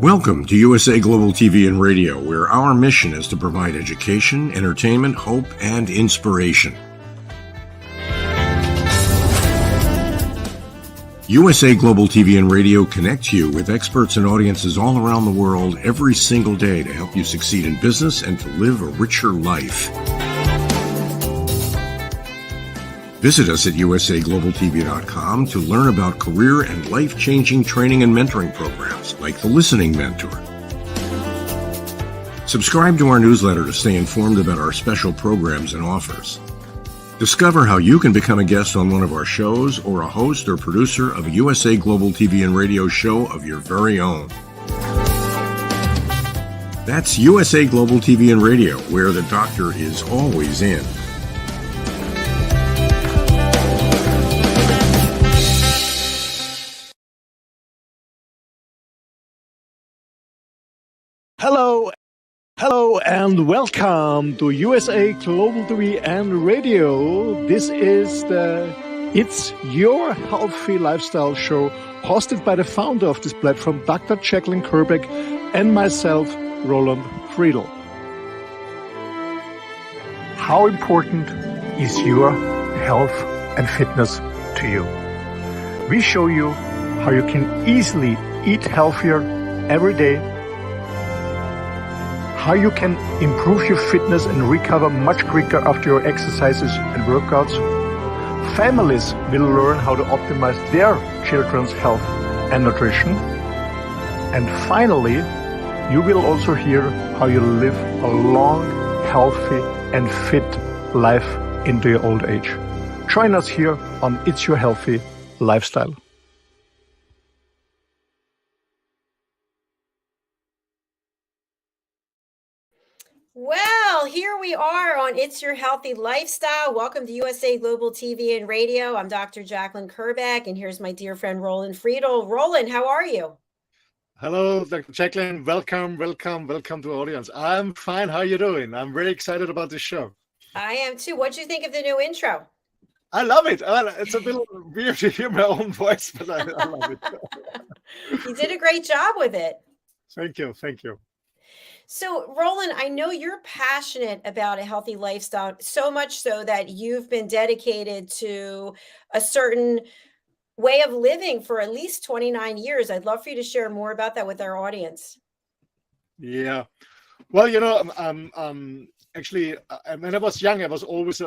Welcome to USA Global TV and Radio, where our mission is to provide education, entertainment, hope, and inspiration. USA Global TV and Radio connects you with experts and audiences all around the world every single day to help you succeed in business and to live a richer life. Visit us at usaglobaltv.com to learn about career and life-changing training and mentoring programs like the Listening Mentor. Subscribe to our newsletter to stay informed about our special programs and offers. Discover how you can become a guest on one of our shows or a host or producer of a USA Global TV and Radio show of your very own. That's USA Global TV and Radio, where the doctor is always in. Hello and welcome to USA Global TV and Radio. This is It's Your Healthy Lifestyle show, hosted by the founder of this platform, Dr. JACALYN KERBECK, and myself, Roland Friedl. How important is your health and fitness to you? We show you how you can easily eat healthier every day, how you can improve your fitness and recover much quicker after your exercises and workouts. Families will learn how to optimize their children's health and nutrition. And finally, you will also hear how you live a long, healthy and fit life into your old age. Join us here on It's Your Healthy Lifestyle. Well, here we are on It's Your Healthy Lifestyle. Welcome to USA Global TV and Radio. I'm Dr. JACALYN KERBECK, and here's my dear friend Roland Friedl. Roland, how are you? Hello, Dr. JACALYN. Welcome to the audience. I'm fine. How are you doing? I'm very excited about this show. I am too. What do you think of the new intro? I love it. It's a little weird to hear my own voice, but I love it. You did a great job with it. Thank you. So, Roland, I know you're passionate about a healthy lifestyle, so much so that you've been dedicated to a certain way of living for at least 29 years. I'd love for you to share more about that with our audience. Yeah. Well, actually, when I was young, I was always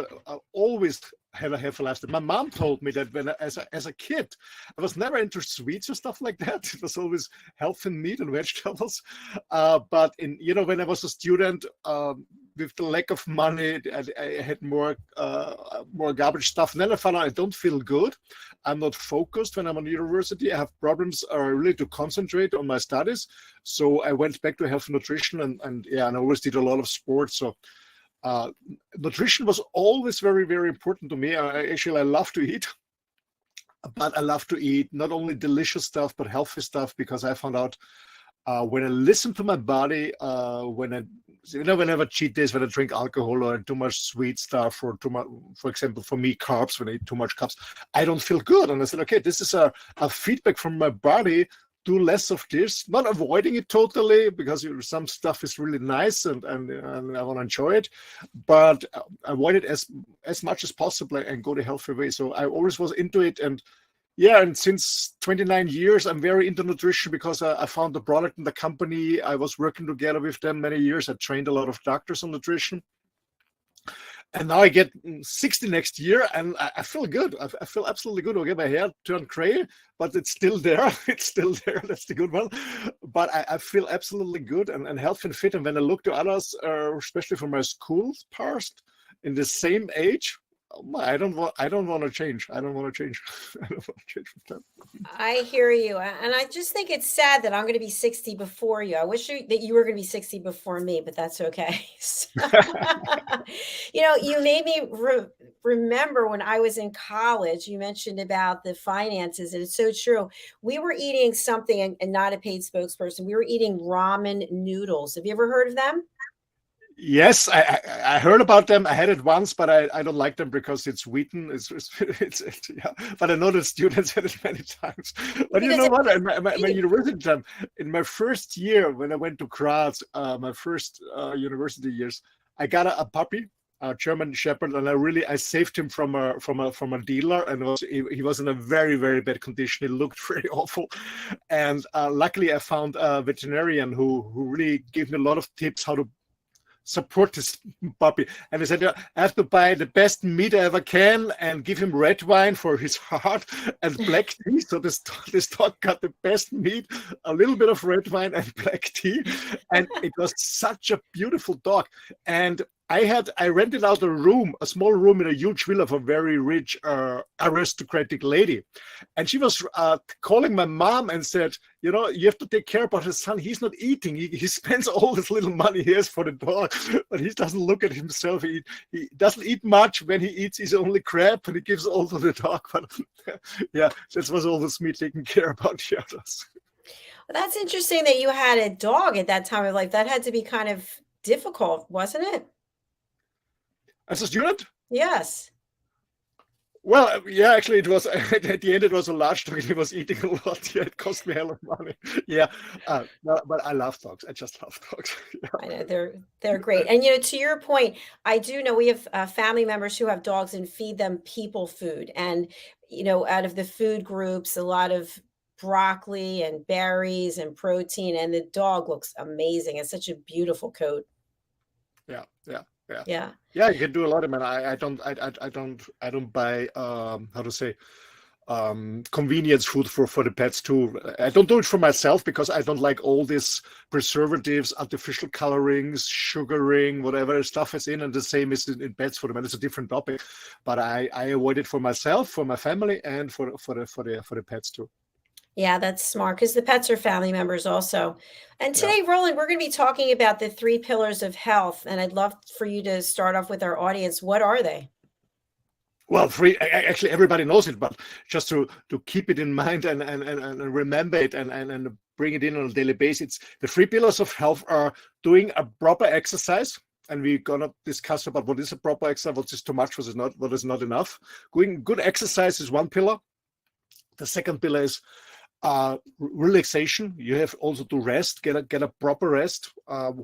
have a healthy lifestyle. My mom told me that as a kid, I was never into sweets or stuff like that. It was always healthy meat and vegetables. But when I was a student, with the lack of money, I had more garbage stuff. And then I found out I don't feel good. I'm not focused when I'm on university. I have problems really to concentrate on my studies. So I went back to health and nutrition, and I always did a lot of sports. So nutrition was always very, very important to me. I love to eat, but I love to eat not only delicious stuff, but healthy stuff, because I found out when I listen to my body, when I have cheat days, when I drink alcohol or too much sweet stuff, or too much, for example, for me, carbs, when I eat too much carbs, I don't feel good. And I said, okay, this is a feedback from my body. Do less of this, not avoiding it totally, because some stuff is really nice and I want to enjoy it, but avoid it as much as possible and go the healthy way. So I always was into it, and since 29 years, I'm very into nutrition, because I found the product in the company. I was working together with them many years. I trained a lot of doctors on nutrition. And now I get 60 next year, and I feel good. I feel absolutely good. Okay, my hair turned gray, but it's still there. It's still there. That's the good one. But I feel absolutely good and healthy and fit. And when I look to others, especially from my school past, in the same age, I don't want to change. I don't want to change. I don't want to change with them. I hear you. And I just think it's sad that I'm going to be 60 before you. I wish that you were going to be 60 before me, but that's okay. You made me remember when I was in college, you mentioned about the finances, and it's so true. We were eating something, and not a paid spokesperson, we were eating ramen noodles. Have you ever heard of them? Yes, I heard about them. I had it once, but I don't like them because it's wheaten. Yeah. But I know that students had it many times. But you Because know it, what? In my university time, in my first year when I went to Graz, my first university years, I got a puppy, a German Shepherd, and I saved him from a dealer, and he was in a very bad condition. He looked very awful, and luckily I found a veterinarian who really gave me a lot of tips how to support this puppy. And he said, "Yeah, I have to buy the best meat I ever can and give him red wine for his heart and black tea." So this dog got the best meat, a little bit of red wine and black tea. And it was such a beautiful dog. And I rented out a small room in a huge villa of a very rich aristocratic lady. And she was calling my mom and said, you know, you have to take care about his son. He's not eating. He spends all this little money he has for the dog, but he doesn't look at himself. He doesn't eat much. When he eats, he's only crap, and he gives all to the dog. But yeah, that was always me taking care about the others. Well, that's interesting that you had a dog at that time of life. That had to be kind of difficult, wasn't it? As a student? Yes. Well, yeah, actually, it was at the end. It was a large dog, and he was eating a lot. Yeah, it cost me a hell of money. Yeah, but I love dogs. I just love dogs. Yeah. I know they're great. And to your point, I do know we have family members who have dogs and feed them people food. And out of the food groups, a lot of broccoli and berries and protein, and the dog looks amazing. It's such a beautiful coat. Yeah, yeah, yeah. Yeah. Yeah, you can do a lot of man. I don't buy how to say convenience food for the pets too. I don't do it for myself because I don't like all these preservatives, artificial colorings, sugaring, whatever stuff is in, and the same is in pets for them. And it's a different topic, but I avoid it for myself, for my family, and for the pets too. Yeah, that's smart because the pets are family members also. And Yeah. today, Roland, we're going to be talking about the 3 pillars of health. And I'd love for you to start off with our audience. What are they? Well, actually everybody knows it, but just to keep it in mind and remember it and bring it in on a daily basis. The 3 pillars of health are doing a proper exercise. And we're gonna discuss about what is a proper exercise, what is too much, what is not enough. Good exercise is one pillar. The second pillar is relaxation. You have also to rest, get a proper rest,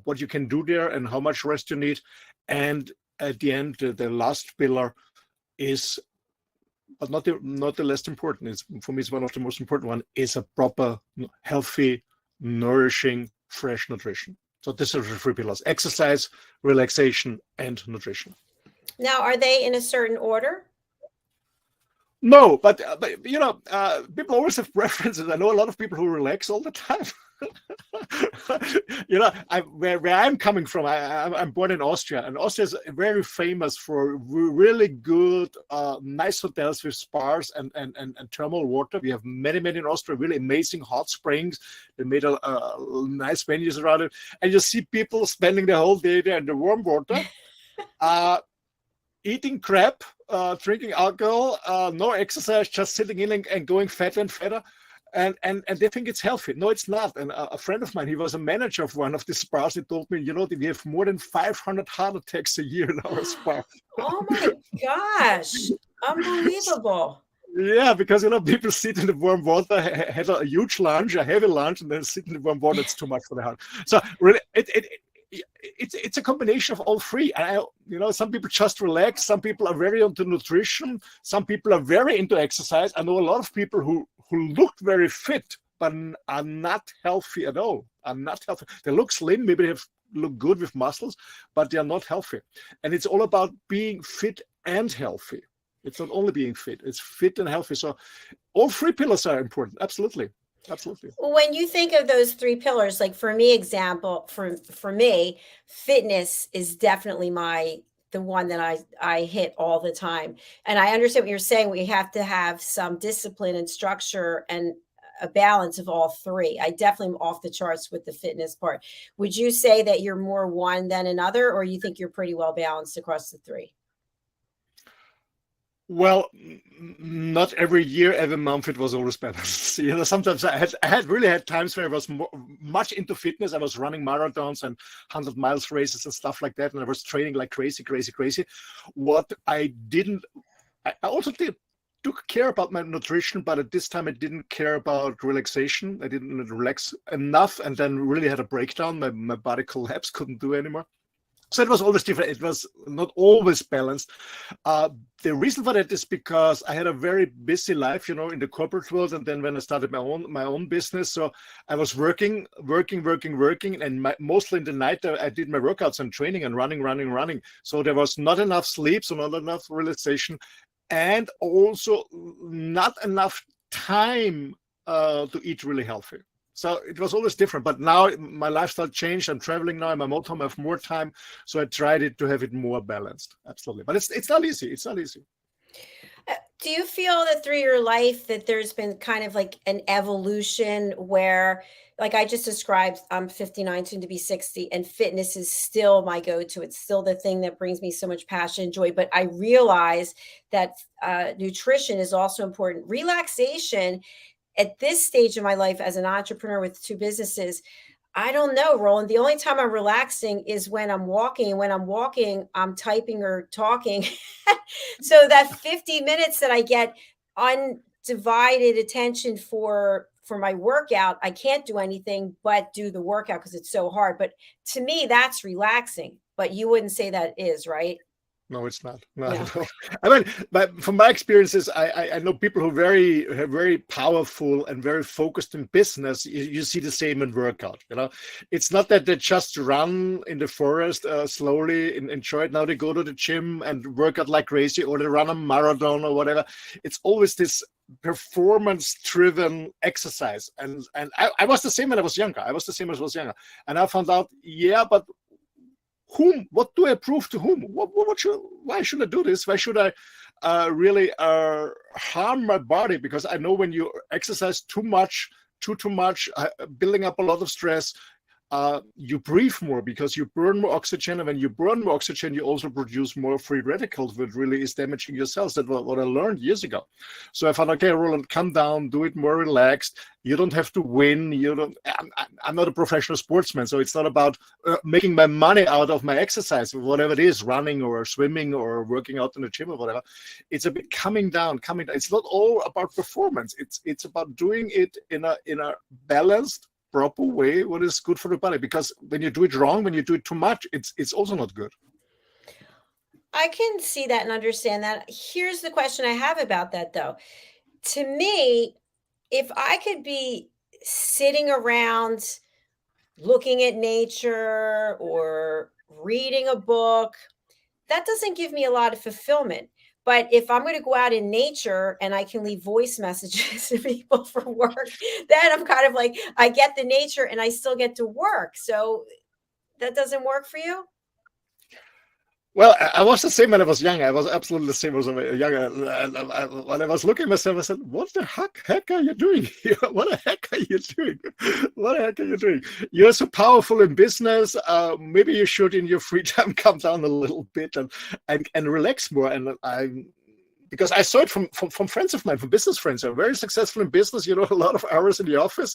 what you can do there and how much rest you need. And at the end, the last pillar is, but not the less important, for me it's one of the most important one, is a proper, healthy, nourishing, fresh nutrition. So these are the 3 pillars: exercise, relaxation, and nutrition. Now, are they in a certain order? No, but people always have preferences. I know a lot of people who relax all the time. Where I'm coming from, I'm born in Austria, and Austria is very famous for really good, nice hotels with spas and thermal water. We have many in Austria, really amazing hot springs. They made a nice venues around it, and you see people spending the whole day there in the warm water. Eating crap, drinking alcohol, no exercise, just sitting in and going fatter and fatter. And they think it's healthy. No, it's not. And a friend of mine, he was a manager of one of these spas. He told me, we have more than 500 heart attacks a year in our spa. Oh my gosh. Unbelievable. Yeah, because people sit in the warm water, have a huge lunch, a heavy lunch, and then sit in the warm water. It's too much for the heart. So really, it's a combination of all 3. Some people just relax. Some people are very into nutrition. Some people are very into exercise. I know a lot of people who look very fit but are not healthy at all. Are not healthy. They look slim. Maybe they look good with muscles, but they are not healthy. And it's all about being fit and healthy. It's not only being fit. It's fit and healthy. So all 3 pillars are important. Absolutely. When you think of those 3 pillars, like for me, for me, fitness is definitely the one that I hit all the time. And I understand what you're saying. We have to have some discipline and structure and a balance of all 3. I definitely am off the charts with the fitness part. Would you say that you're more one than another, or you think you're pretty well balanced across the 3? Well, not every year, every month it was always balanced. Sometimes I had really had times where I was much into fitness. I was running marathons and 100 miles races and stuff like that, and I was training like crazy, crazy, crazy. What I didn't, I also took care about my nutrition, but at this time I didn't care about relaxation. I didn't relax enough, and then really had a breakdown. My body collapsed, couldn't do anymore. So it was always different. It was not always balanced. The reason for that is because I had a very busy life, in the corporate world, and then when I started my own business, so I was working, and mostly in the night I did my workouts and training and running. So there was not enough sleep, so not enough relaxation, and also not enough time to eat really healthy. So it was always different, but now my lifestyle changed. I'm traveling now. I'm at motorhome. I have more time, so I tried to have it more balanced. Absolutely, but it's not easy. It's not easy. Do you feel that through your life that there's been kind of like an evolution where, like I just described, I'm 59, soon to be 60, and fitness is still my go-to. It's still the thing that brings me so much passion and joy. But I realize that nutrition is also important. Relaxation at this stage of my life as an entrepreneur with 2 businesses, I don't know, Roland. The only time I'm relaxing is when I'm walking. And when I'm walking, I'm typing or talking. So that 50 minutes that I get undivided attention for my workout, I can't do anything but do the workout because it's so hard. But to me, that's relaxing. But you wouldn't say that is, right? No, it's not. No, Yeah. no. I mean, but from my experiences, I know people who are very powerful and very focused in business. You see the same in workout. It's not that they just run in the forest slowly and enjoy it. Now they go to the gym and work out like crazy, or they run a marathon or whatever. It's always this performance-driven exercise. And I was the same when I was younger. And I found out, yeah, but whom? What do I prove to whom? Why should I do this? Why should I really harm my body? Because I know when you exercise too much, building up a lot of stress, you breathe more because you burn more oxygen, and when you burn more oxygen, you also produce more free radicals, which really is damaging your cells. That's what I learned years ago. So I found, okay, Roland, calm down, do it more relaxed. You don't have to win. I'm not a professional sportsman, so it's not about making my money out of my exercise, whatever it is, running or swimming or working out in the gym or whatever. It's a bit coming down. It's not all about performance. It's about doing it in a balanced, proper way, what is good for the body. Because when you do it wrong, when you do it too much, it's also not good. I can see that and understand that. Here's the question I have about that, though. To me, if I could be sitting around looking at nature or reading a book, that doesn't give me a lot of fulfillment. But if I'm going to go out in nature and I can leave voice messages to people for work, then I'm kind of like, I get the nature and I still get to work. So that doesn't work for you? Well, I was the same when I was young. I was absolutely the same when I was young. When I was looking at myself, I said, what the heck are you doing here? What the heck are you doing? What the heck are you doing? You're so powerful in business. Maybe you should, in your free time, come down a little bit and relax more. And because I saw it from friends of mine, from business friends who are very successful in business, a lot of hours in the office,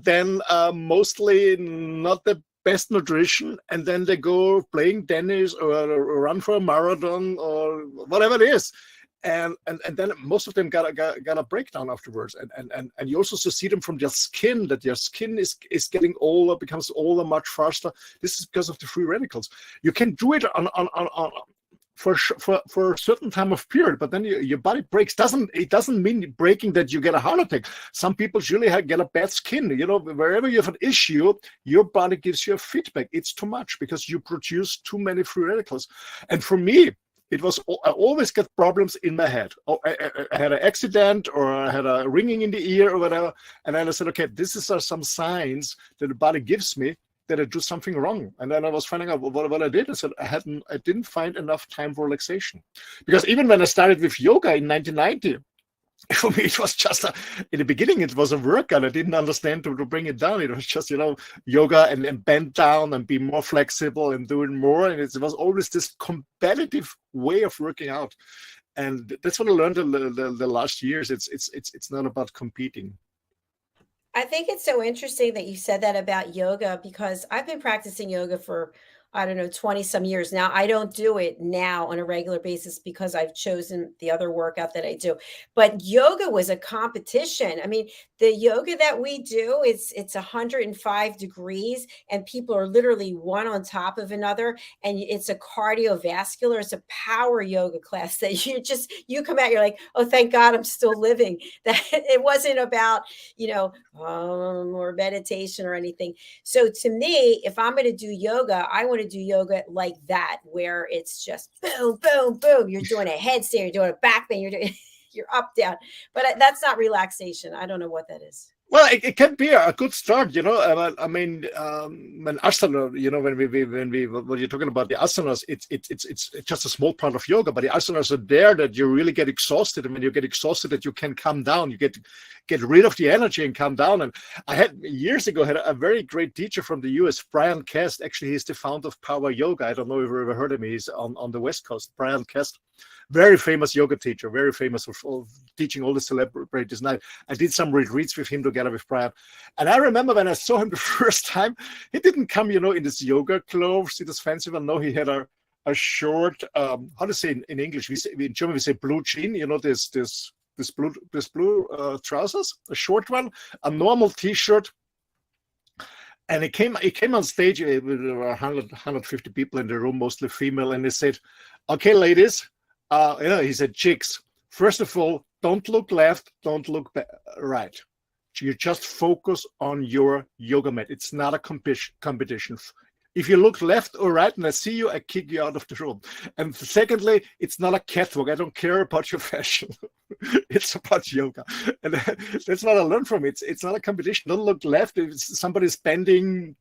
then mostly not the best nutrition, and then they go playing tennis or run for a marathon or whatever it is, and then most of them got a breakdown afterwards, and you also see them from their skin, that their skin is getting older, becomes older much faster. This is because of the free radicals. You can do it on for a certain time of period, but then your body breaks. It doesn't mean breaking that you get a heart attack. Some people usually get a bad skin. Wherever you have an issue, your body gives you a feedback. It's too much because you produce too many free radicals. And for me, I always get problems in my head. I had an accident, or I had a ringing in the ear or whatever, and then I said, okay, this are some signs that the body gives me that I do something wrong. And then I was finding out what I did. I said I didn't find enough time for relaxation. Because even when I started with yoga in 1990, for me, it was just in the beginning, it was a workout. I didn't understand to bring it down. It was just, yoga and bend down and be more flexible and doing more. And it was always this competitive way of working out. And that's what I learned the last years. It's not about competing. I think it's so interesting that you said that about yoga because I've been practicing yoga for, I don't know, 20 some years now. I don't do it now on a regular basis because I've chosen the other workout that I do. But yoga was a competition. I mean, the yoga that we do, it's 105 degrees and people are literally one on top of another. And it's a cardiovascular, it's a power yoga class that you come out, you're like, oh, thank God I'm still living. That it wasn't about, or meditation or anything. So to me, if I'm going to do yoga, I want to do yoga like that, where it's just boom, boom, boom. You're doing a headstand, you're doing a back bend, you're up, down. But that's not relaxation. I don't know what that is. Well, it can be a good start, I mean, when asana, when you're talking about the asanas, it's just a small part of yoga, but the asanas are there that you really get exhausted, and when you get exhausted, that you can calm down, you get rid of the energy and calm down. And I had years ago had a very great teacher from the US, Brian Kest. Actually, he's the founder of Power Yoga. I don't know if you've ever heard of him. He's on the West Coast. Brian Kest. Very famous yoga teacher, very famous for teaching all the celebrities. And I did some retreats with him together with Brian. And I remember when I saw him the first time, he didn't come, in this yoga clothes, in this fancy one. No, he had a short, how to say in English? In German we say blue jean. This blue trousers, a short one, a normal T-shirt. And he came on stage with 150 people in the room, mostly female, and he said, "Okay, ladies." He said, "Chicks, first of all, don't look left, don't look right. You just focus on your yoga mat. It's not a competition. If you look left or right and I see you, I kick you out of the room. And secondly, it's not a catwalk. I don't care about your fashion. It's about yoga." And that's what I learned from it. It's not a competition. Don't look left. If somebody's bending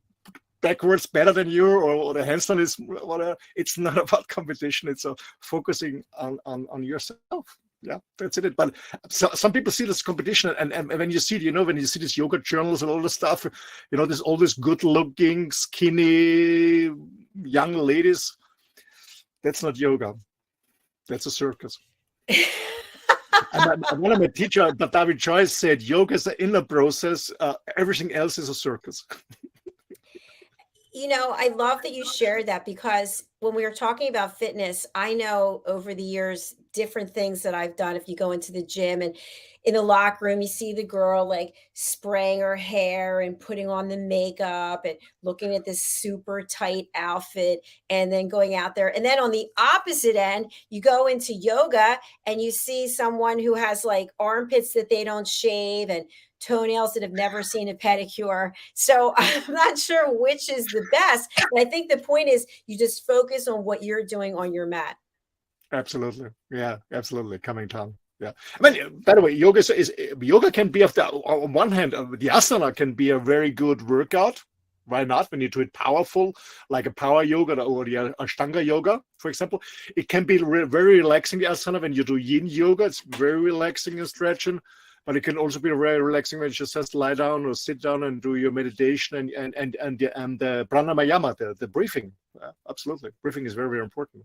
backwards better than you, or the handstand is whatever, it's not about competition. It's focusing on yourself. Yeah, that's it. But some people see this competition, and when you see, when you see these yoga journals and all this stuff, there's all these good-looking, skinny, young ladies. That's not yoga. That's a circus. And one of my teacher, David Joyce, said, yoga is the inner process. Everything else is a circus. I love that you shared that, because when we were talking about fitness, I know over the years, different things that I've done. If you go into the gym and in the locker room, you see the girl like spraying her hair and putting on the makeup and looking at this super tight outfit and then going out there. And then on the opposite end, you go into yoga and you see someone who has like armpits that they don't shave and toenails that have never seen a pedicure. So I'm not sure which is the best, but I think the point is you just focus on what you're doing on your mat. Absolutely. Yeah, absolutely. Coming down. Yeah. I mean, by the way, yoga can be, on one hand, the asana can be a very good workout. Why not? When you do it powerful, like a power yoga or the Ashtanga yoga, for example, it can be very relaxing, the asana. When you do yin yoga, it's very relaxing and stretching. But it can also be very relaxing when you just lie down or sit down and do your meditation and the pranayama, the breathing. Absolutely, breathing is very, very important.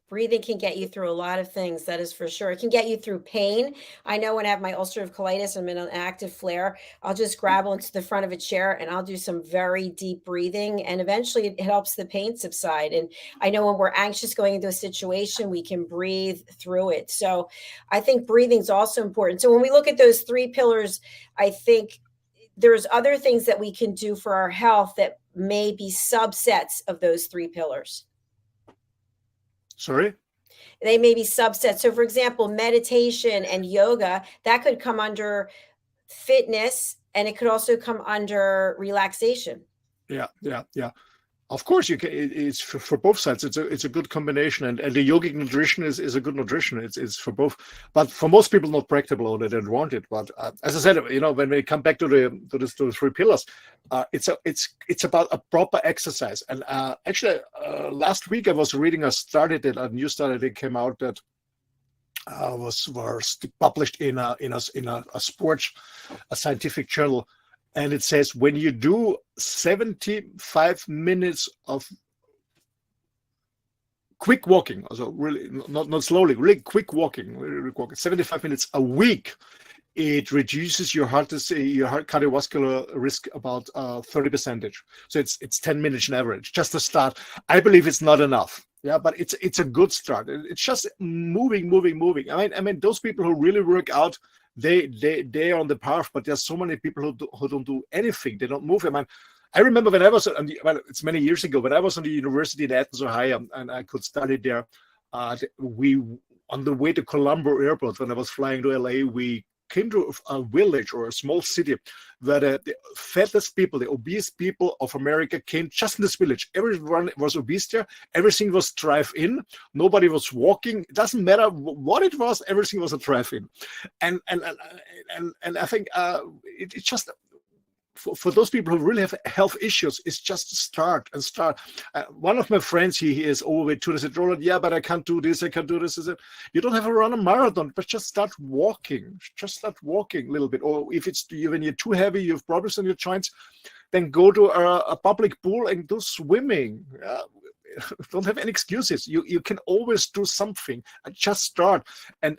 Breathing can get you through a lot of things, that is for sure. It can get you through pain. I know when I have my ulcerative colitis, I'm in an active flare, I'll just grab onto the front of a chair and I'll do some very deep breathing, and eventually it helps the pain subside. And I know when we're anxious going into a situation, we can breathe through it. So I think breathing is also important. So when we look at those three pillars, I think there's other things that we can do for our health that may be subsets of those three pillars. Sorry? They may be subsets. So for example, meditation and yoga, that could come under fitness, and it could also come under relaxation. Yeah. Of course, you can. It's for both sides. It's a good combination, and the yogic nutrition is a good nutrition. It's for both, but for most people not practical, or they don't want it. But as I said, when we come back to the three pillars, it's about a proper exercise. And actually, last week I was reading a new study that came out that was published in a scientific journal. And it says when you do 75 minutes of quick walking, also really not slowly, really quick walking, 75 minutes a week, it reduces your heart cardiovascular risk about 30%. So it's 10 minutes on average, just to start. I believe it's not enough. Yeah, but it's a good start. It's just moving. I mean, those people who really work out, they are on the path. But there's so many people who don't do anything. They don't move. I mean, I remember when I was it's many years ago, when I was on the university in Athens, Ohio, and I could study there. We on the way to Colombo Airport, when I was flying to LA, we came to a village or a small city where the fattest people, the obese people of America came just in this village. Everyone was obese there. Everything was drive-in. Nobody was walking. It doesn't matter what it was. Everything was a drive-in. And I think it's just for those people who really have health issues, it's just start. One of my friends, he is overweight too. I said, Roland, yeah, but I can't do this. I can't do this. I said, you don't have to run a marathon, but just start walking. Just start walking a little bit. Or if it's when you're too heavy, you have problems in your joints, then go to a public pool and do swimming. Don't have any excuses. You can always do something. Just start and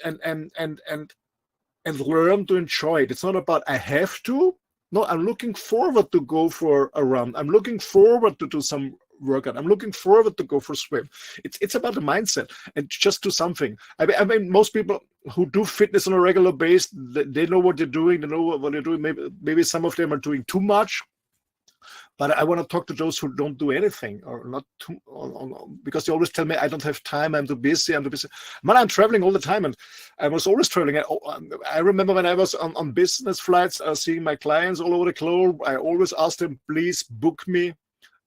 learn to enjoy it. It's not about I have to. No, I'm looking forward to go for a run. I'm looking forward to do some workout. I'm looking forward to go for a swim. It's about the mindset and just do something. I mean, most people who do fitness on a regular basis, they know what they're doing. They know what they're doing. Maybe some of them are doing too much. But I want to talk to those who don't do anything or not too, because they always tell me, I don't have time, I'm too busy. Man, I'm traveling all the time, and I was always traveling. I remember when I was on business flights, seeing my clients all over the globe, I always asked them, please book me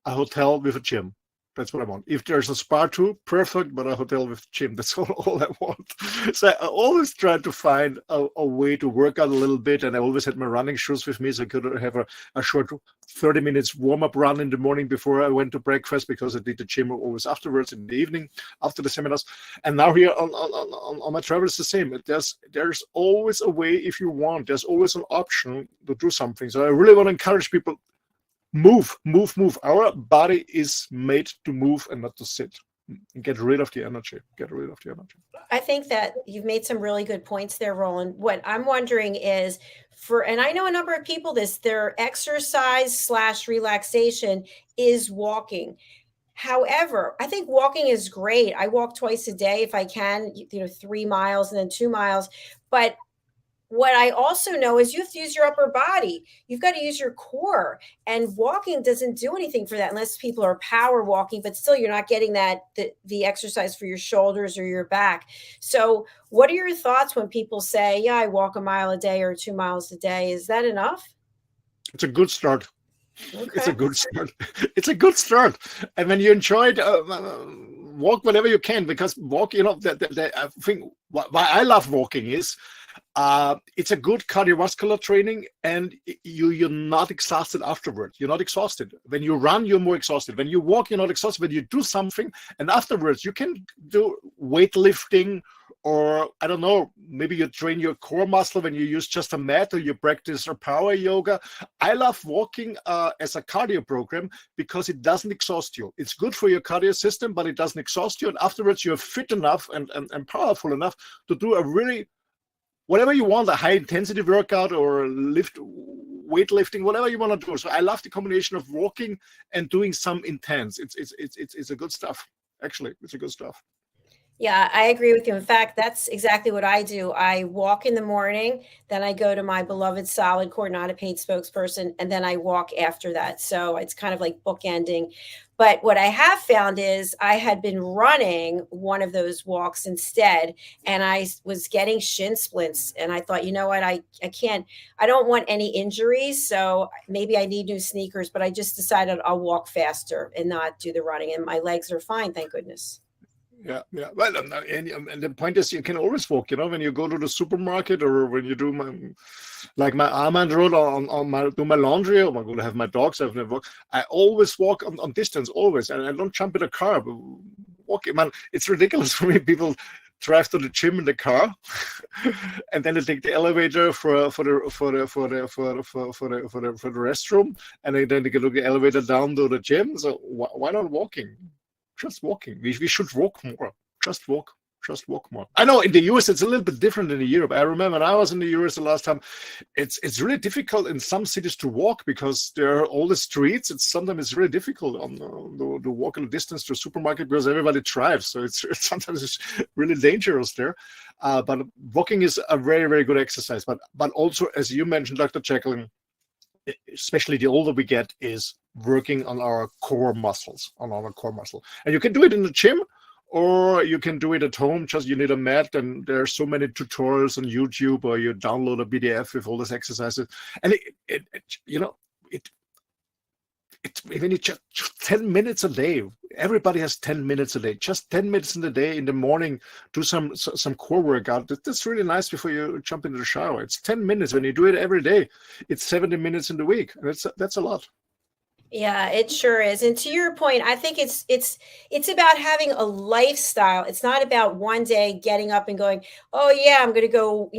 a hotel with a gym. That's what I want. If there's a spa too, perfect, but a hotel with a gym, that's all I want. So I always tried to find a way to work out a little bit, and I always had my running shoes with me, so I could have a short 30 minutes warm-up run in the morning before I went to breakfast, because I did the gym always afterwards in the evening, after the seminars. And now here on my travel, it's the same. There's always a way if you want. There's always an option to do something. So I really want to encourage people, move. Our body is made to move and not to sit. Get rid of the energy. I think that you've made some really good points there, Roland. What I'm wondering is, and I know a number of people, their exercise / relaxation is walking. However, I think walking is great. I walk twice a day if I can, 3 miles and then 2 miles. But what I also know is you have to use your upper body. You've got to use your core, and walking doesn't do anything for that unless people are power walking, but still you're not getting the exercise for your shoulders or your back. So what are your thoughts when people say, yeah, I walk a mile a day or 2 miles a day? Is that enough? It's a good start. Okay. It's a good start. And when you enjoy it, walk whenever you can, because walk, I think why I love walking is, it's a good cardiovascular training, and you're not exhausted afterwards. You're not exhausted. When you run, you're more exhausted. When you walk, you're not exhausted. When you do something, and afterwards you can do weightlifting, or I don't know, maybe you train your core muscle when you use just a mat, or you practice or power yoga. I love walking as a cardio program because it doesn't exhaust you. It's good for your cardio system, but it doesn't exhaust you. And afterwards you're fit enough and powerful enough to do a really, whatever you want, a high intensity workout or weightlifting, whatever you want to do. So I love the combination of walking and doing some intense. It's a good stuff. Actually, it's a good stuff. Yeah, I agree with you. In fact, that's exactly what I do. I walk in the morning, then I go to my beloved Solid Core, not a paid spokesperson, and then I walk after that. So it's kind of like bookending. But what I have found is I had been running one of those walks instead, and I was getting shin splints. And I thought, you know what, I don't want any injuries. So maybe I need new sneakers, but I just decided I'll walk faster and not do the running. And my legs are fine, thank goodness. Yeah. Well, and the point is, you can always walk. When you go to the supermarket, or when you do my Armand road do my laundry, or I'm going to have my dogs. I always walk on distance, always, and I don't jump in a car. But walking, man, it's ridiculous for me. People drive to the gym in the car, and then they take the elevator for the restroom, and then they can look the elevator down to the gym. So why not walking? just walking. We should walk more. Just walk. Just walk more. I know in the US it's a little bit different than in Europe. I remember when I was in the US the last time, it's really difficult in some cities to walk because there are all the streets. Sometimes it's really difficult to walk a distance to a supermarket because everybody drives. So sometimes it's really dangerous there. But walking is a very, very good exercise. But also, as you mentioned, Dr. JACALYN, especially the older we get, is working on our core muscles, And you can do it in the gym, or you can do it at home. Just you need a mat, and there are so many tutorials on YouTube, or you download a PDF with all these exercises. And even just 10 minutes a day. Everybody has 10 minutes a day. Just 10 minutes in the day in the morning, do some core workout. That's really nice before you jump into the shower. It's 10 minutes. When you do it every day, it's 70 minutes in the week. That's a lot. Yeah, it sure is. And to your point, I think it's about having a lifestyle. It's not about one day getting up and going, oh yeah, I'm going to go,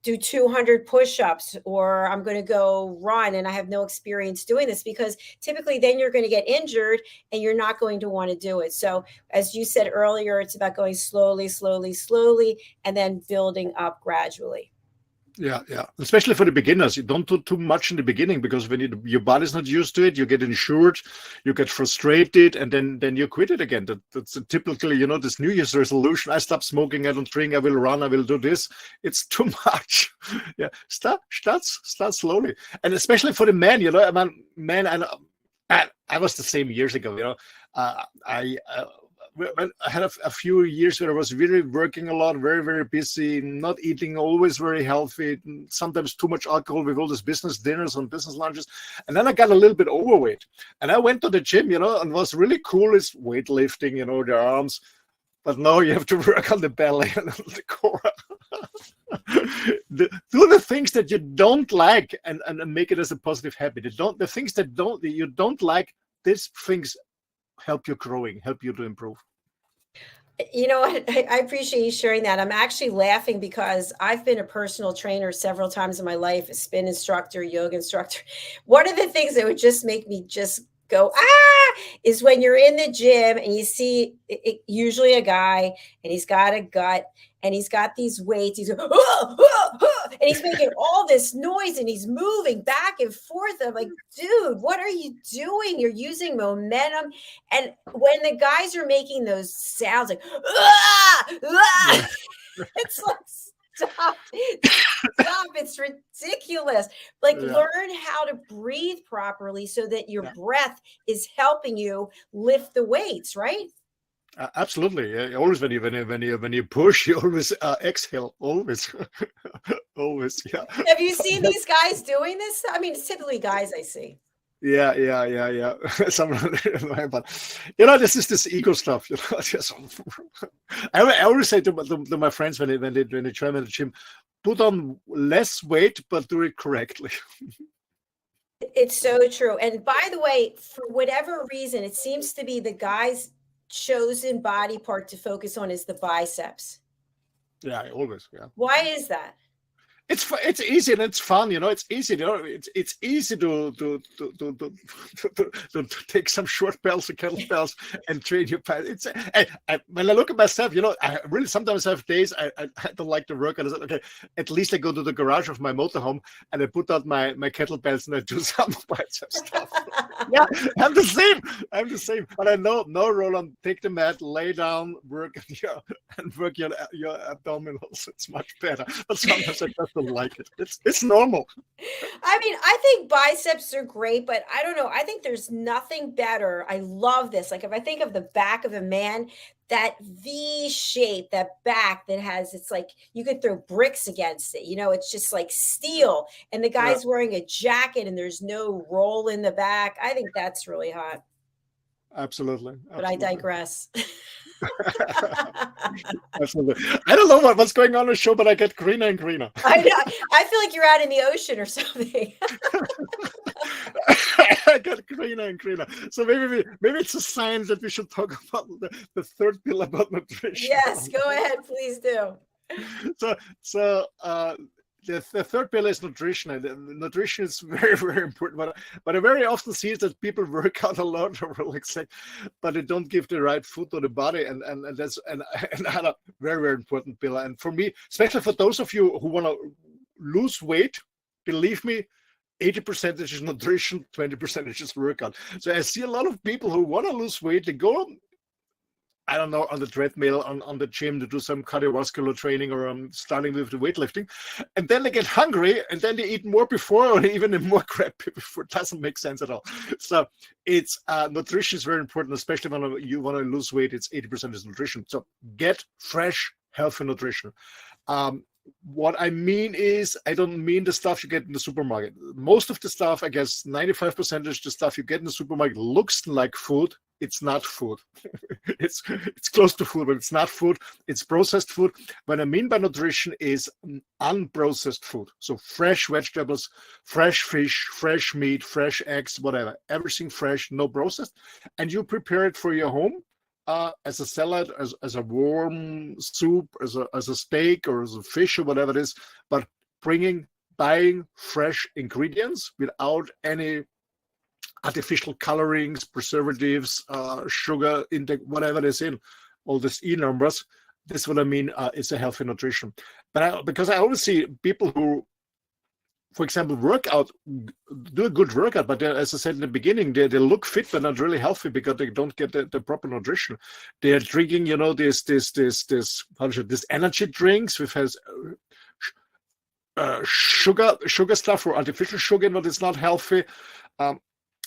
do 200 push-ups, or I'm going to go run, and I have no experience doing this, because typically then you're going to get injured and you're not going to want to do it. So as you said earlier, it's about going slowly, slowly, slowly, and then building up gradually. Yeah. Especially for the beginners, you don't do too much in the beginning, because when your body's not used to it, you get injured, you get frustrated, and then you quit it again. That's typically, this New Year's resolution. I stop smoking, I don't drink, I will run, I will do this. It's too much. Yeah, start slowly, and especially for the men. I was the same years ago. I had a few years where I was really working a lot, very, very busy, not eating always very healthy, sometimes too much alcohol with all these business dinners and business lunches. And then I got a little bit overweight. And I went to the gym, and was really cool is weightlifting, the arms. But no, you have to work on the belly and on the core. Do the things that you don't like and make it as a positive habit. The things that you don't like, these things help you growing, help you to improve. You know what? I appreciate you sharing that. I'm actually laughing because I've been a personal trainer several times in my life, a spin instructor, yoga instructor. One of the things that would just make me just go, is when you're in the gym and you see usually a guy, and he's got a gut, and he's got these weights. He's going, and he's making all this noise, and he's moving back and forth. I'm like, dude, what are you doing? You're using momentum. And when the guys are making those sounds like, it's like, stop, it's ridiculous. Learn how to breathe properly so that your breath is helping you lift the weights, right? Absolutely. Always when you push, you always exhale. Always. Always. Yeah. Have you seen these guys doing this? I mean, it's typically guys I see. Yeah. But this is this ego stuff. I always say to my friends when they train at the gym, put on less weight but do it correctly. It's so true. And by the way, for whatever reason, it seems to be the guy's chosen body part to focus on is the biceps. Yeah, always. Yeah. Why is that? It's easy and it's fun, It's easy, It's easy to take some short bells and kettlebells and train your pants. When I look at myself, I really sometimes have days I don't like to work, and I said, okay, at least I go to the garage of my motorhome and I put out my kettlebells and I do some bicep stuff. Yeah, I'm the same. But I know, no, Roland, take the mat, lay down, work your abdominals. It's much better. But sometimes I just don't like it. It's normal. I mean, I think biceps are great, but I don't know. I think there's nothing better. I love this. Like if I think of the back of a man, that V shape, that back that has, it's like you could throw bricks against it. It's just like steel. And the guy's wearing a jacket and there's no roll in the back. I think that's really hot. Absolutely. But I digress. Absolutely. I don't know what's going on in the show, but I get greener and greener. I know. I feel like you're out in the ocean or something. I get greener and greener. So maybe it's a sign that we should talk about the third pillar about nutrition. Yes, go ahead, please do. So the third pillar is nutrition, and nutrition is very, very important. But I very often see that people work out a lot or relax, but they don't give the right food to the body, and that's another very, very important pillar. And for me, especially for those of you who want to lose weight, believe me, 80% is nutrition, 20% is just workout. So I see a lot of people who want to lose weight, they go, I don't know, on the treadmill, on the gym to do some cardiovascular training, or starting with the weightlifting. And then they get hungry, and then they eat more before, or even more crap before. It doesn't make sense at all. So it's nutrition is very important, especially when you want to lose weight. It's 80% is nutrition. So get fresh, healthy nutrition. What I mean is, I don't mean the stuff you get in the supermarket. Most of the stuff, I guess 95% of the stuff you get in the supermarket looks like food. It's not food. it's close to food, but it's not food. It's processed food. What I mean by nutrition is unprocessed food. So fresh vegetables, fresh fish, fresh meat, fresh eggs, whatever. Everything fresh, no processed. And you prepare it for your home. As a salad, as a warm soup, as a steak, or as a fish, or whatever it is, but buying fresh ingredients without any artificial colorings, preservatives, sugar intake, whatever it is in all these numbers. This is what I mean. It's a healthy nutrition. But because I always see people who, for example, do a good workout, but as I said in the beginning, they look fit but not really healthy because they don't get the proper nutrition. They are drinking, this energy drinks which has sugar stuff, or artificial sugar, but it's not healthy.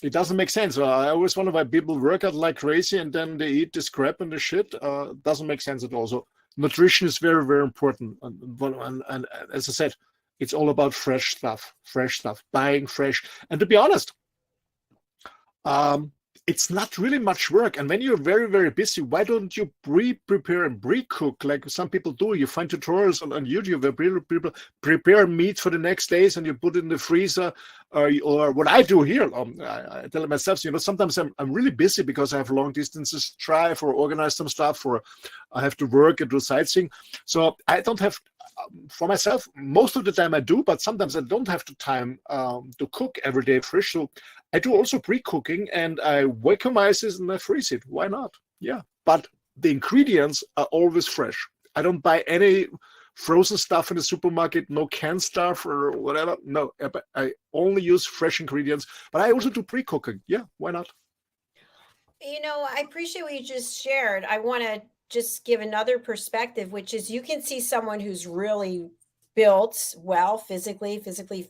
It doesn't make sense. I always wonder why people work out like crazy and then they eat this crap and the shit. Doesn't make sense at all. So nutrition is very, very important. And as I said, it's all about fresh stuff, buying fresh. And to be honest, it's not really much work. And when you're very, very busy, why don't you prepare and pre-cook like some people do? You find tutorials on YouTube where people prepare meat for the next days and you put it in the freezer. Or what I do here, I tell myself, sometimes I'm really busy because I have long distances to drive or organize some stuff, or I have to work and do sightseeing. So I don't have, for myself, most of the time I do, but sometimes I don't have the time to cook every day fresh. So I do also pre-cooking, and I vacuumize it and I freeze it. Why not? Yeah, but the ingredients are always fresh. I don't buy any frozen stuff in the supermarket, no canned stuff or whatever. No, I only use fresh ingredients, but I also do pre-cooking. Yeah, why not? I appreciate what you just shared. I want to just give another perspective, which is you can see someone who's really built well, physically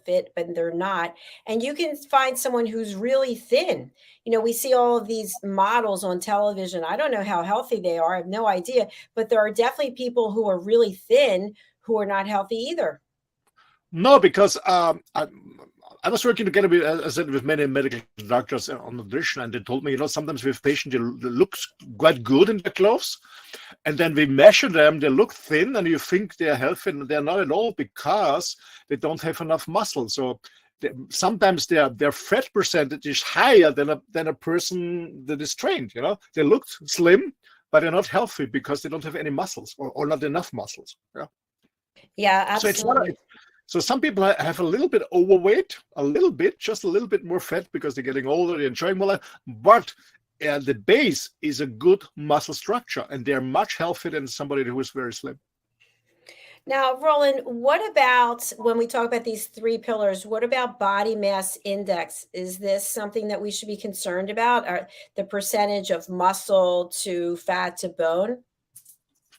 fit, but they're not. And you can find someone who's really thin. We see all of these models on television. I don't know how healthy they are. I have no idea, but there are definitely people who are really thin who are not healthy either. No, because I was working together with, as I said, with many medical doctors on nutrition, and they told me, sometimes with patients, they look quite good in their clothes, and then we measure them, they look thin, and you think they're healthy, and they're not at all because they don't have enough muscle. So sometimes their fat percentage is higher than a person that is trained. They look slim, but they're not healthy because they don't have any muscles or not enough muscles. Yeah, absolutely. So some people have a little bit overweight, just a little bit more fat because they're getting older, they're enjoying more life, but the base is a good muscle structure, and they're much healthier than somebody who is very slim. Now, Roland, what about when we talk about these three pillars, what about body mass index? Is this something that we should be concerned about? Or the percentage of muscle to fat to bone?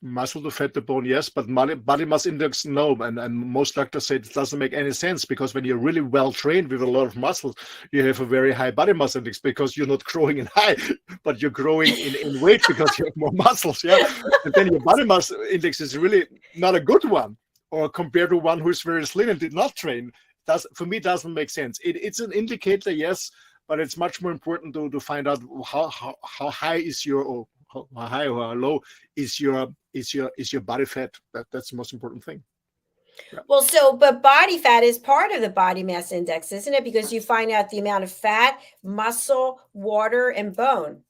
Muscle to fat to bone, yes, but body mass index, no. And most doctors say it doesn't make any sense, because when you're really well trained with a lot of muscles, you have a very high body mass index because you're not growing in height, but you're growing in weight because you have more muscles. Yeah, and then your body mass index is really not a good one, or compared to one who's very slim and did not train. For me, doesn't make sense. It's an indicator, yes, but it's much more important to find out how high is your, or how high or how low is your body fat. That's the most important thing. Yeah. Well, but body fat is part of the body mass index, isn't it? Because you find out the amount of fat, muscle, water, and bone.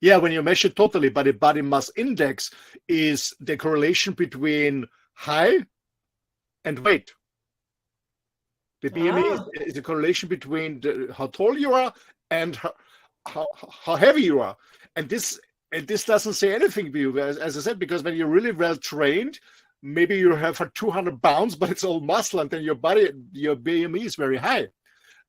Yeah, when you measure totally, but the body mass index is the correlation between height and weight. The BMI is a correlation between how tall you are and how heavy you are. And this doesn't say anything to you, as I said, because when you're really well trained, maybe you have 200 pounds, but it's all muscle, and then your BMI is very high.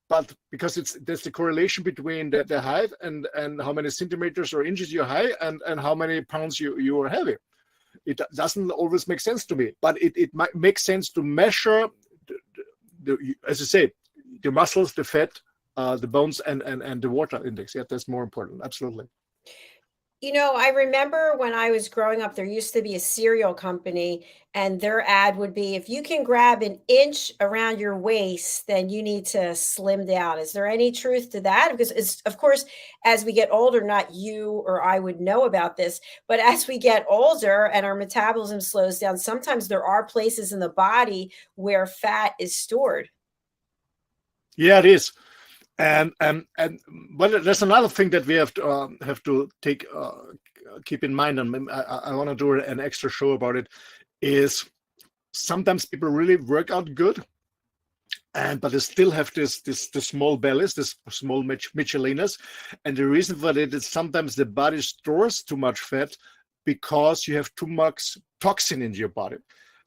But because there's the correlation between the height and how many centimeters or inches you're high and how many pounds you are heavy. It doesn't always make sense to me, but it might make sense to measure, as I say, the muscles, the fat, the bones, and the water index. Yeah, that's more important. Absolutely. You know, I remember when I was growing up, there used to be a cereal company, and their ad would be, if you can grab an inch around your waist, then you need to slim down. Is there any truth to that? Because it's, of course, as we get older, not you or I would know about this, but as we get older and our metabolism slows down, sometimes there are places in the body where fat is stored. Yeah, it is. And but there's another thing that we have to keep in mind, and I want to do an extra show about it. Is sometimes people really work out good, but they still have this small bellies, this small michelinas, and the reason for that is sometimes the body stores too much fat because you have too much toxin in your body.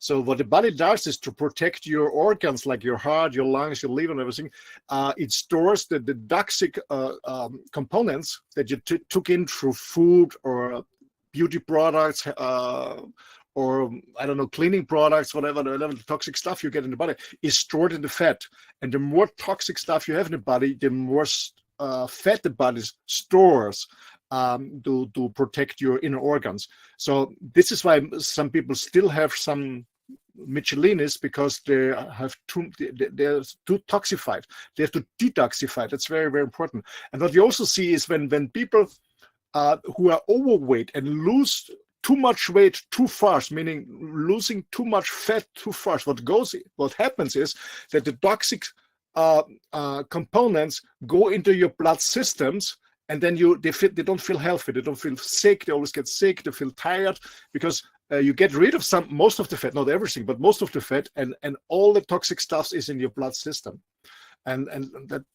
So what the body does is to protect your organs, like your heart, your lungs, your liver, and everything. It stores the toxic components that you took in through food or beauty products, or I don't know, cleaning products, whatever the toxic stuff you get in the body is stored in the fat. And the more toxic stuff you have in the body, the more fat the body stores to protect your inner organs. So this is why some people still have some michelinas, because they're too toxified. They have to detoxify. That's very, very important. And what we also see is when people who are overweight and lose too much weight too fast, meaning losing too much fat too fast, what happens is that the toxic components go into your blood systems, and then they don't feel healthy, they don't feel sick, they always get sick, they feel tired, because you get rid of most of the fat, not everything, but most of the fat, and all the toxic stuff is in your blood system. And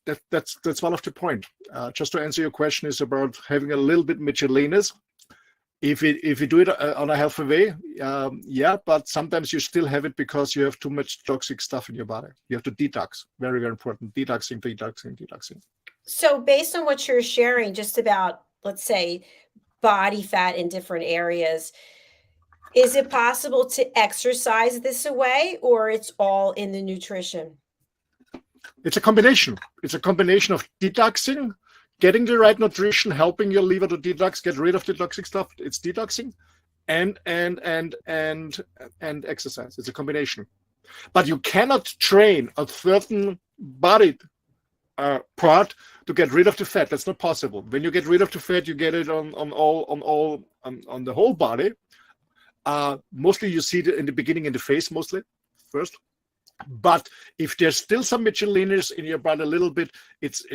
that's one of the point. Just to answer your question, is about having a little bit michelinas. If you do it on a healthy way, yeah, but sometimes you still have it because you have too much toxic stuff in your body. You have to detox. Very, very important. Detoxing. So based on what you're sharing, just about, let's say, body fat in different areas, is it possible to exercise this away, or it's all in the nutrition? It's a combination. It's a combination of detoxing, getting the right nutrition, helping your liver to detox, get rid of the toxic stuff. It's detoxing, and exercise. It's a combination. But you cannot train a certain body part to get rid of the fat. That's not possible. When you get rid of the fat, you get it on the whole body. Mostly you see it in the beginning in the face, mostly first. But if there's still some michelinas in your body a little bit, it's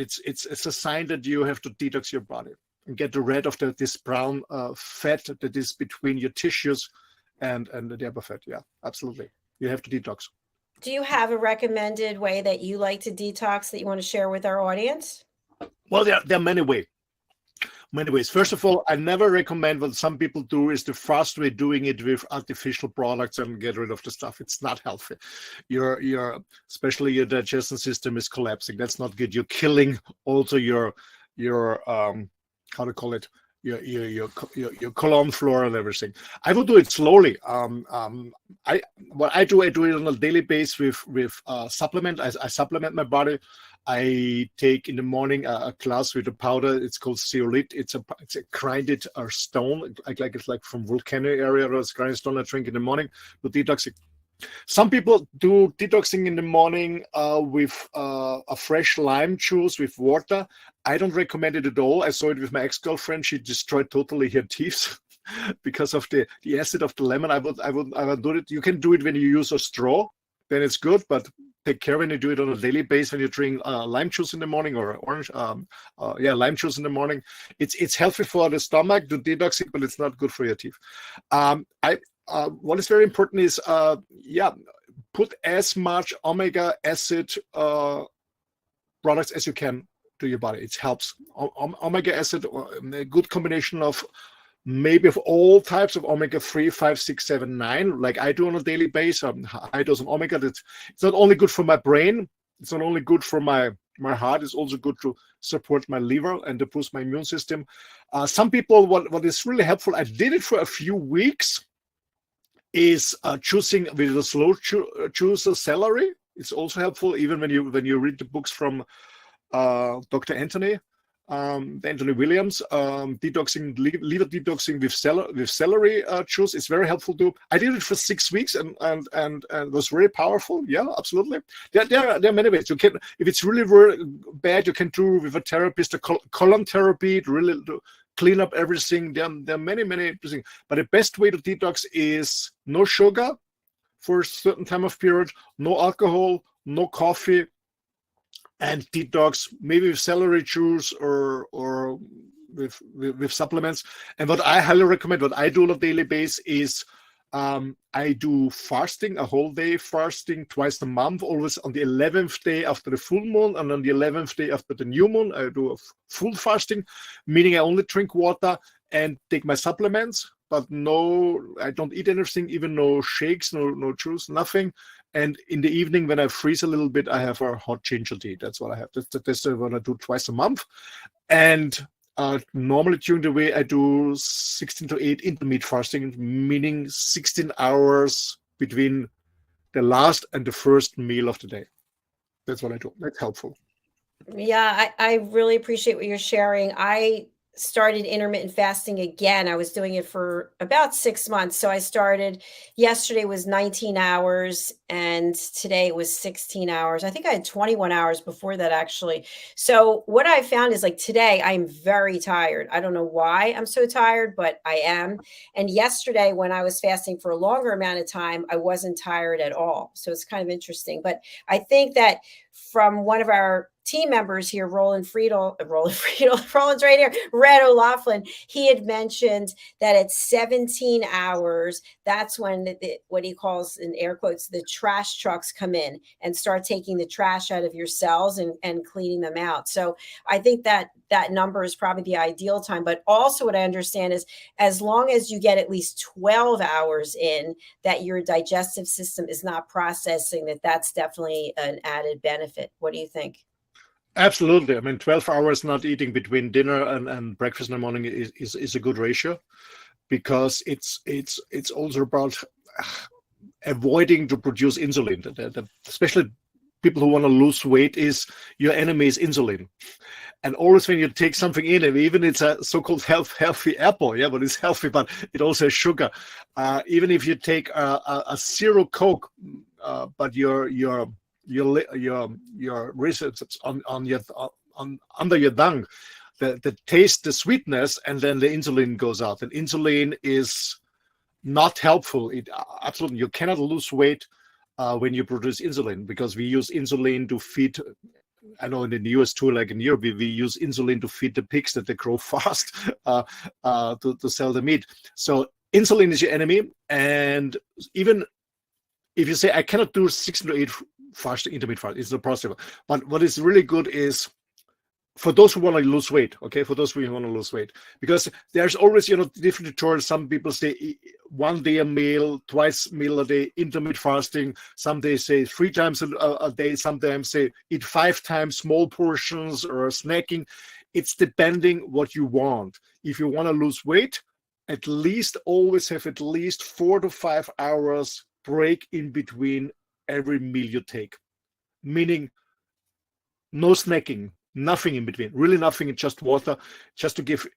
a sign that you have to detox your body and get rid of this brown fat that is between your tissues and the upper fat. Yeah, absolutely. You have to detox. Do you have a recommended way that you like to detox that you want to share with our audience? Well, there are many ways. First of all, I never recommend what some people do is the fast way, doing it with artificial products and get rid of the stuff. It's not healthy. Especially your digestion system is collapsing. That's not good. You're killing also your how to call it, your colon flora and everything. I will do it slowly. What I do it on a daily basis with supplement. I supplement my body. I take in the morning a glass with a powder. It's called zeolite. It's a grinded stone. It's like from volcano area. Or it's grinded stone I drink in the morning to detoxing. Some people do detoxing in the morning with a fresh lime juice with water. I don't recommend it at all. I saw it with my ex-girlfriend. She destroyed totally her teeth because of the acid of the lemon. I would do it. You can do it when you use a straw. Then it's good, but take care when you do it on a daily basis. When you drink lime juice in the morning, or orange, lime juice in the morning. It's healthy for the stomach to detox it, but it's not good for your teeth. What is very important is, put as much omega acid products as you can to your body. It helps. Omega acid, a good combination of maybe of all types of omega-3, 5, 6, 7, 9, like I do on a daily basis. High dose of omega. It's not only good for my brain, it's not only good for my heart, it's also good to support my liver and to boost my immune system. Some people, what is really helpful, I did it for a few weeks, is choosing with a slow juicer celery. It's also helpful, even when you read the books from Dr. Anthony Williams, detoxing, liver detoxing with celery juice. It's very helpful too. I did it for 6 weeks and it was very powerful. Yeah, absolutely. There are many ways. You can, if it's really, really bad, you can do with a therapist, a colon therapy to really clean up everything. There are many things. But the best way to detox is no sugar for a certain time of period, no alcohol, no coffee, and detox maybe with celery juice or with supplements. And what I highly recommend, what I do on a daily basis is I do fasting, a whole day fasting twice a month, always on the 11th day after the full moon and on the 11th day after the new moon. I do a full fasting, meaning I only drink water and take my supplements, but no, I don't eat anything, even no shakes, no juice, nothing. And in the evening, when I freeze a little bit, I have a hot ginger tea. That's what I have. That's what I do twice a month. And normally during the week, I do 16 to 8 intermittent fasting, meaning 16 hours between the last and the first meal of the day. That's what I do. That's helpful. Yeah, I really appreciate what you're sharing. I started intermittent fasting again. I was doing it for about 6 months. So I started, yesterday was 19 hours and today it was 16 hours. I think I had 21 hours before that actually. So what I found is like today I'm very tired. I don't know why I'm so tired, but I am. And yesterday when I was fasting for a longer amount of time, I wasn't tired at all. So it's kind of interesting. But I think that from one of our team members here, Roland's right here, Red O'Laughlin, he had mentioned that at 17 hours, that's when what he calls in air quotes, the trash trucks come in and start taking the trash out of your cells and cleaning them out. So I think that number is probably the ideal time. But also what I understand is as long as you get at least 12 hours in that your digestive system is not processing, that's definitely an added benefit. What do you think? Absolutely. I mean, 12 hours not eating between dinner and breakfast in the morning is a good ratio, because it's also about avoiding to produce insulin. Especially people who want to lose weight, is your enemy is insulin. And always when you take something in, and even it's a so-called healthy apple, yeah, but it's healthy, but it also has sugar. Even if you take a zero Coke, but your receptors under your tongue, the taste, the sweetness, and then the insulin goes out. And insulin is not helpful. Absolutely, you cannot lose weight when you produce insulin, because we use insulin to feed. I know in the US too, like in Europe, we use insulin to feed the pigs that they grow fast to sell the meat. So insulin is your enemy. And even if you say, I cannot do 6 to 8 intermittent fast, it's not possible. But what is really good is for those who want to lose weight, okay, for those who want to lose weight, because there's always, different tutorials. Some people say 1 day a meal, twice meal a day, intermittent fasting. Some days say 3 times a day. Sometimes say eat 5 times, small portions, or snacking. It's depending what you want. If you want to lose weight, at least always have at least 4 to 5 hours break in between every meal you take, meaning no snacking, nothing in between, really nothing, just water, just to give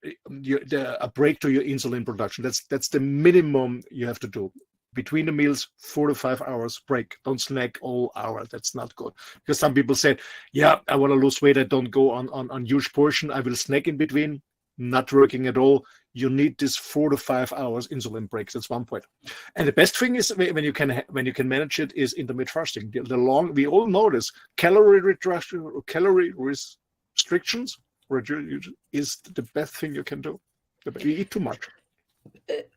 a break to your insulin production. That's the minimum you have to do. Between the meals, 4 to 5 hours break. Don't snack all hour. That's not good. Because some people said, yeah, I want to lose weight. I don't go on huge portion. I will snack in between. Not working at all. You need this 4 to 5 hours insulin breaks. That's one point. And the best thing is when you can manage it is intermittent fasting. We all know this, calorie reduction or calorie restrictions is the best thing you can do. You eat too much.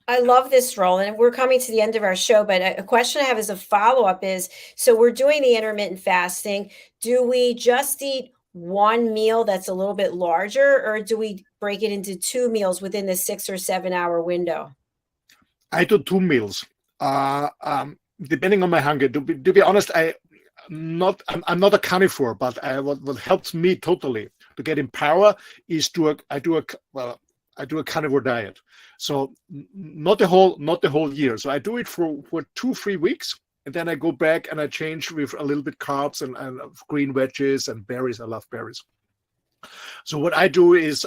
I love this, Roland. We're coming to the end of our show, but a question I have as a follow-up is, so we're doing the intermittent fasting. Do we just eat one meal that's a little bit larger, or do we break it into two meals within the 6 or 7 hour window? I do 2 meals, depending on my hunger. To be honest, I'm not a carnivore, but what helps me totally to get in power is I do a carnivore diet. So not the whole year. So I do it for 2-3 weeks, and then I go back and I change with a little bit carbs and green veggies and berries. I love berries. So what I do is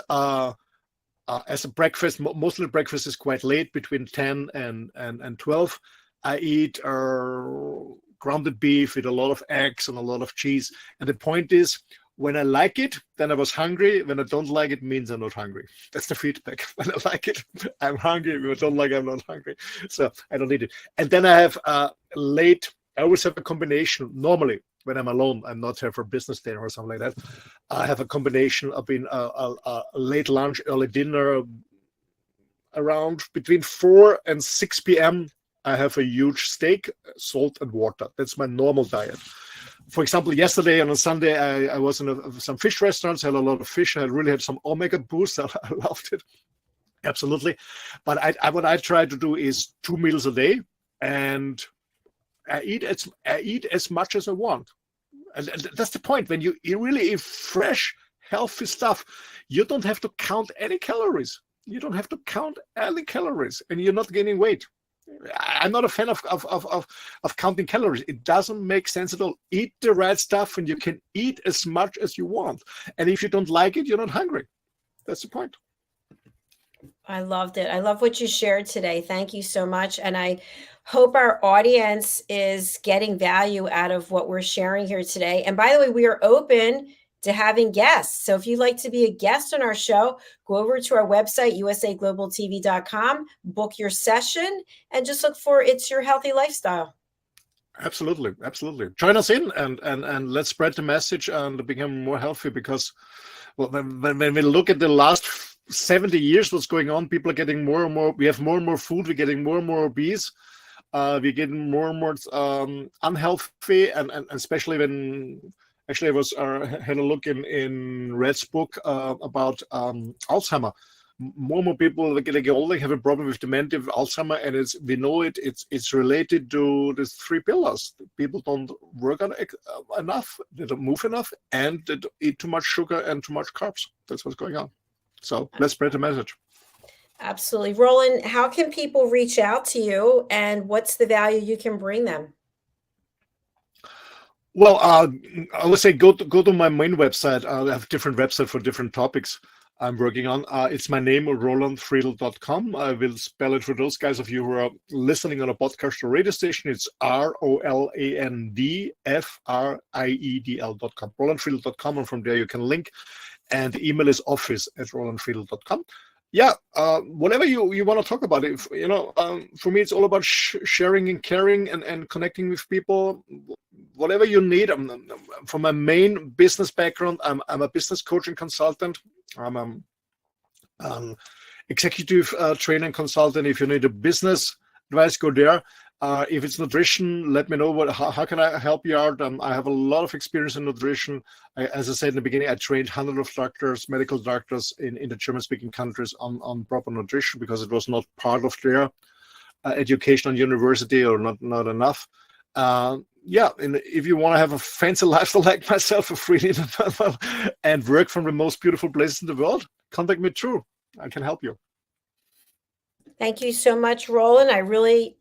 as a breakfast, mostly breakfast is quite late, between 10 and 12. I eat grounded beef with a lot of eggs and a lot of cheese. And the point is, when I like it, then I was hungry. When I don't like it, means I'm not hungry. That's the feedback. When I like it, I'm hungry. When I don't like it, I'm not hungry. So I don't eat it. And then I have late, I always have a combination. Normally, when I'm alone, I'm not here for business dinner or something like that. I have a combination of being a late lunch, early dinner, around between 4 and 6 p.m. I have a huge steak, salt, and water. That's my normal diet. For example, yesterday on a Sunday, I was in some fish restaurants, had a lot of fish. I really had some omega boost. I loved it. Absolutely. But what I try to do is 2 meals a day, and I eat as much as I want. And that's the point. When you really eat fresh, healthy stuff, you don't have to count any calories. You don't have to count any calories, and you're not gaining weight. I'm not a fan of counting calories. It doesn't make sense at all. Eat the right stuff, and you can eat as much as you want. And if you don't like it, you're not hungry. That's the point. I loved it. I love what you shared today. Thank you so much. And I hope our audience is getting value out of what we're sharing here today. And by the way, we are open to having guests. So if you'd like to be a guest on our show, go over to our website, usaglobaltv.com, book your session, and just look for It's Your Healthy Lifestyle. Absolutely. Absolutely. Join us in and let's spread the message and become more healthy, because when we look at the last 70 years, what's going on, people are getting more and more, we have more and more food, we're getting more and more obese, we're getting more and more unhealthy, and especially when, actually I was had a look in Red's book about Alzheimer. More and more people are getting older, have a problem with dementia, Alzheimer, and we know it's related to these 3 pillars. People don't work on enough, they don't move enough, and they eat too much sugar and too much carbs. That's what's going on. So let's spread the message. Absolutely. Roland, how can people reach out to you, and what's the value you can bring them? Well, I would say go to my main website. I have different websites for different topics I'm working on. It's my name, rolandfriedl.com. I will spell it for those guys of you who are listening on a podcast or radio station. It's ROLANDFRIEDL.com, rolandfriedl.com, and from there you can link. And the email is office@rolandfriedl.com. Yeah, whatever you want to talk about. If for me, it's all about sharing and caring and connecting with people. Whatever you need. From my main business background, I'm a business coach and consultant. I'm executive trainer and consultant. If you need a business advice, go there. If it's nutrition, let me know. How can I help you out? I have a lot of experience in nutrition. As I said in the beginning, I trained hundreds of doctors, medical doctors in the German-speaking countries on proper nutrition, because it was not part of their education on university, or not enough. Yeah, and if you want to have a fancy lifestyle like myself, a free and work from the most beautiful places in the world, contact me through. I can help you. Thank you so much, Roland.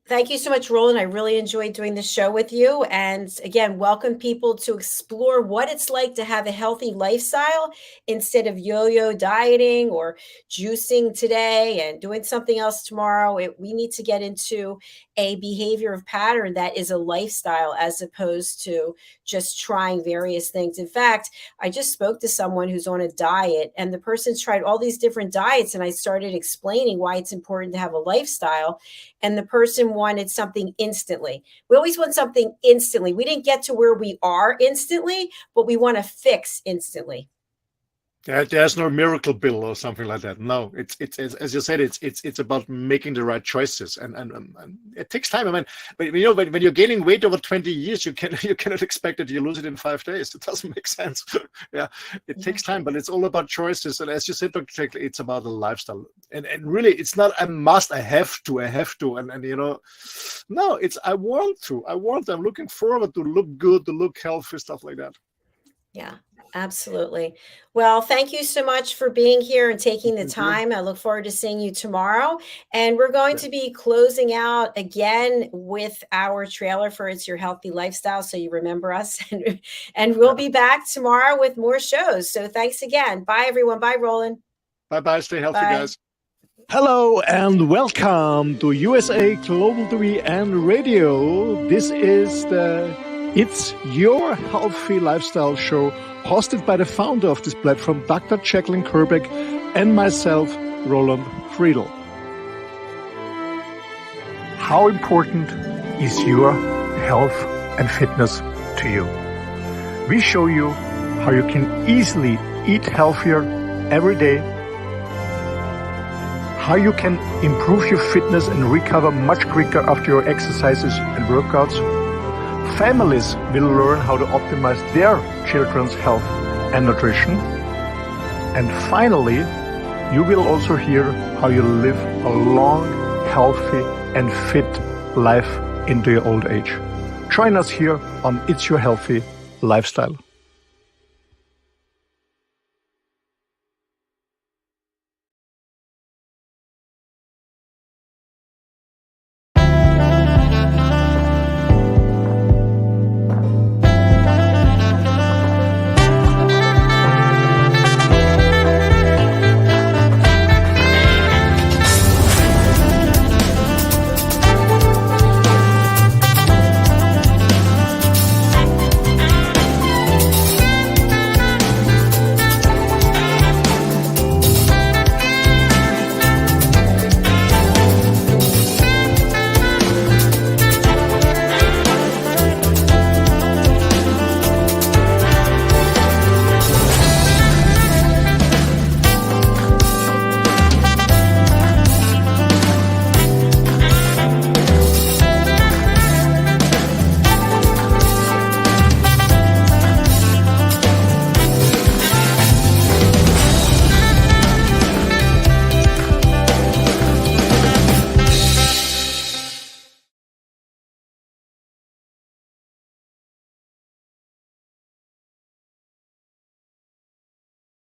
Thank you so much, Roland. I really enjoyed doing the show with you. And again, welcome people to explore what it's like to have a healthy lifestyle instead of yo-yo dieting or juicing today and doing something else tomorrow. We need to get into a behavior of pattern that is a lifestyle, as opposed to just trying various things. In fact, I just spoke to someone who's on a diet, and the person's tried all these different diets, and I started explaining why it's important to have a lifestyle, and the person wanted something instantly. We always want something instantly. We didn't get to where we are instantly, but we want to fix instantly. There's no miracle pill or something like that. No, it's as you said, it's about making the right choices, and it takes time. I mean, but when you're gaining weight over 20 years, you cannot expect that you lose it in 5 days. It doesn't make sense. Yeah, it takes time, but it's all about choices. And as you said, Dr. Jekyll, it's about the lifestyle. And really, it's not a must. I have to. And no, it's I want to. I'm looking forward to look good, to look healthy, stuff like that. Yeah. Absolutely. Well, thank you so much for being here and taking the time. I look forward to seeing you tomorrow. And we're going to be closing out again with our trailer for It's Your Healthy Lifestyle. So you remember us, and we'll be back tomorrow with more shows. So thanks again. Bye, everyone. Bye, Roland. Bye. Stay healthy, guys. Hello and welcome to USA Global TV and Radio. This is the It's Your Healthy Lifestyle show, hosted by the founder of this platform, Dr. JACALYN KERBECK, and myself, Roland Friedl. How important is your health and fitness to you? We show you how you can easily eat healthier every day, how you can improve your fitness and recover much quicker after your exercises and workouts. Families will learn how to optimize their children's health and nutrition. And finally, you will also hear how you live a long, healthy and fit life into your old age. Join us here on It's Your Healthy Lifestyle.